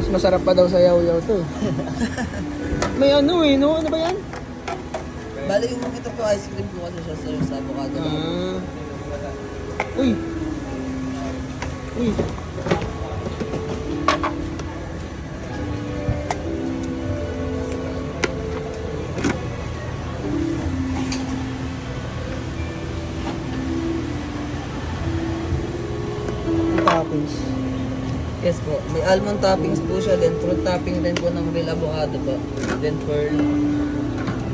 Mas masarap pa daw sa yaw-yaw to. May ano eh, no? Ano ba yan? Bali yung ito po ice cream po kasi siya sir sa avocado. Ah. Uy. Uy. Toppings. Yes po. May almond toppings po siya, then fruit topping din po ng real avocado po. Then pearl.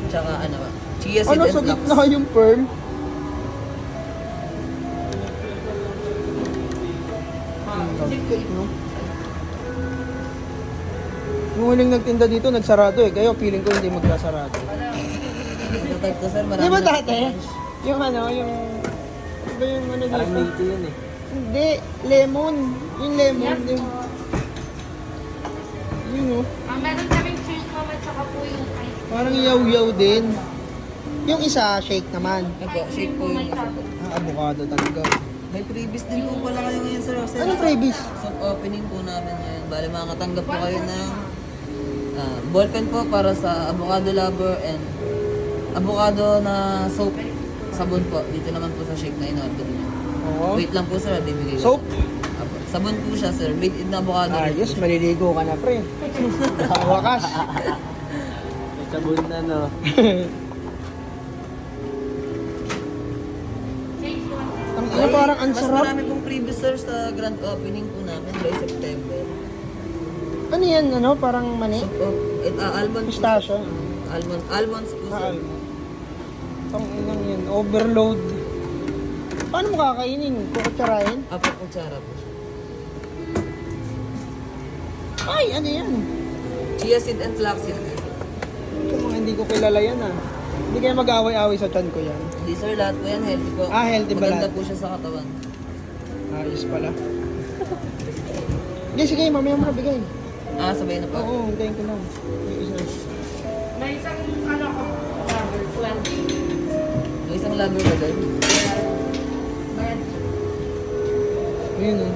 Tsaka ano ba? Chia seed Ano and sa flax. gitna yung pearl? No? Yung huling nagtinda dito, nagsarado eh. Kayo, feeling ko hindi magsasarado. Ito type ko sir, marami. Di ba na- dati? Yung ano, yung... Ano ba yung ano Parang dito? nito yun eh. Hindi, lemon. Yung lemon. Yung... Yun oh. Meron kaming chill mama tsaka po yung ice Parang yaw-yaw din. Yung isa, shake naman. Ito, shake po yung isa po. Ah, avocado talaga. May previous din po pala kayo ngayon sir. Kasi Anong freebies? soft opening po namin ngayon. Bali makakatanggap po kayo ng ballpen po para sa avocado lover and avocado na soap sabon po. Dito naman po sa shake na in-order niyo. Oo. Wait lang po sir, bibigay ko. Soap? Apo. Sabon po siya sir, made in avocado. Ayos, maliligo ka na pre. Wakas. Sabon na no. Ang ano, parang ang Mas sarap. marami pong previous sir sa grand opening po namin by September. Ano yan, ano? Parang mani? Almond po. Pistachio. Almonds po sir. Ang inang yan. Overload. Paano mo kakainin? Kukutsarahin? Apo kutsara po. Ay, ano yan? Chia seed and flax seed. Ito mga hindi ko kilala yan ah. Hindi kayo mag-away-away sa chan ko yan. Hindi sir, lahat po yan healthy po. Ah, healthy ba Maganda lahat? po siya sa katawan. Ayos pala. Sige, sige, mamaya mo na bigay. Ah, sabay na po. Oo, hintayin ko lang. Yung isa. May isang ano ko, rubber, 20. May isang lover ba doon? Bayad. Ayun oh.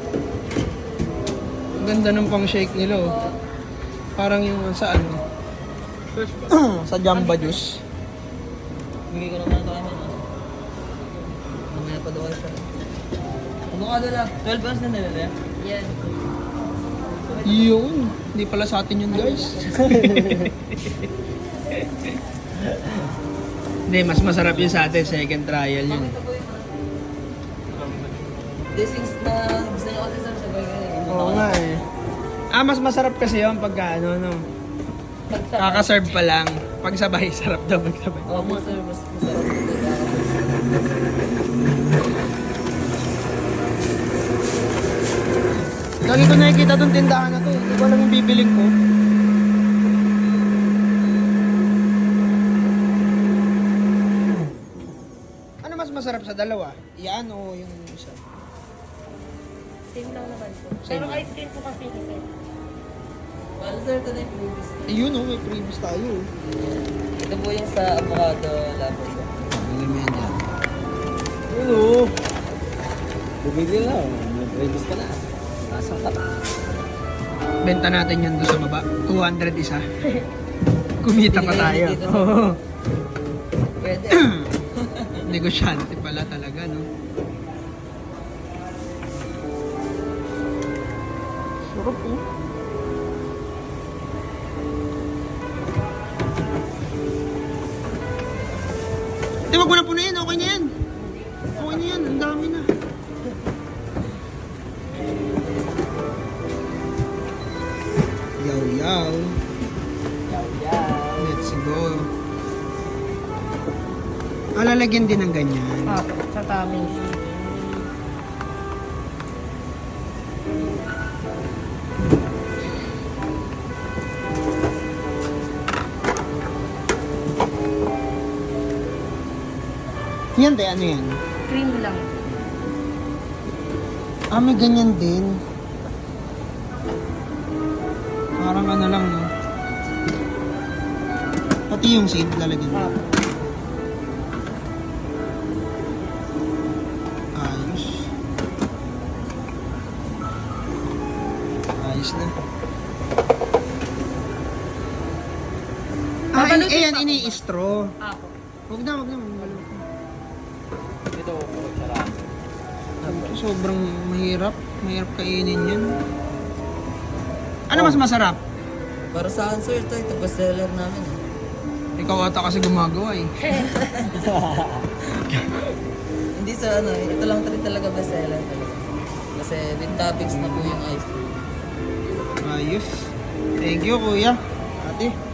Ang ganda ng pang shake nila oh. Parang yung sa ano. Sa Jamba Juice. Bigay ko naman ito kay mama. Mamaya pa daw kayo sir. Avocado lang. 12 ounce na nila. Yan. Yun. Hindi pala sa atin yun guys. Hindi, mas masarap yun sa atin. Second trial yun. Ito po yun. This is na gusto niyo kasi sir sabay kayo. Oo nga eh. Ah, mas masarap kasi yun pagka ano, no. Pagsarap. Kakaserve pa lang. Pag sabay, sarap daw magsabay. Opo sir, mas masarap po ito. Lagi ko nakikita itong tindahan na to. Hindi ko alam yung bibiling ko. Ano mas masarap sa dalawa? Yan o yung isa? Same lang naman po. Same Pero lang. ice cream po kasi kasi. Well sir, ito na yung previous. Ayun o, may previous tayo. Ito po yung sa avocado lover sir. Bili mo yan yan. Yun o. Bumili lang. May previous ka na. Nasaan ka na? Benta natin yan doon sa baba. 200 isa. Kumita pa tayo. Dito. Oo. Pwede. Negosyante pala talaga, no? Sarap oh. Di, wag mo na punayin. Okay na yan. Okay na yan. Ang dami na. Yaw-yaw. Let's go. Lalagyan din ng ganyan. Opo, sa taming. Yan de, ano yan? Cream lang. Ah, may ganyan din. Parang ano lang, no? Pati yung seed lalagyan mo. Opo. Ayos. Ayos na. Babalutin yan, pa po. ini-straw. Apo. Huwag na, huwag na. Magbalutin. Ito, sarap. Sobrang mahirap. Mahirap kainin yan. Ano mas masarap? Para sa akin, sir, ito bestseller namin. Ikaw ata kasi gumagawa eh. Hindi sa ano, ito lang talaga bestseller talaga. Kasi with toppings na po yung ice cream. Ayos. Thank you, kuya. Ate.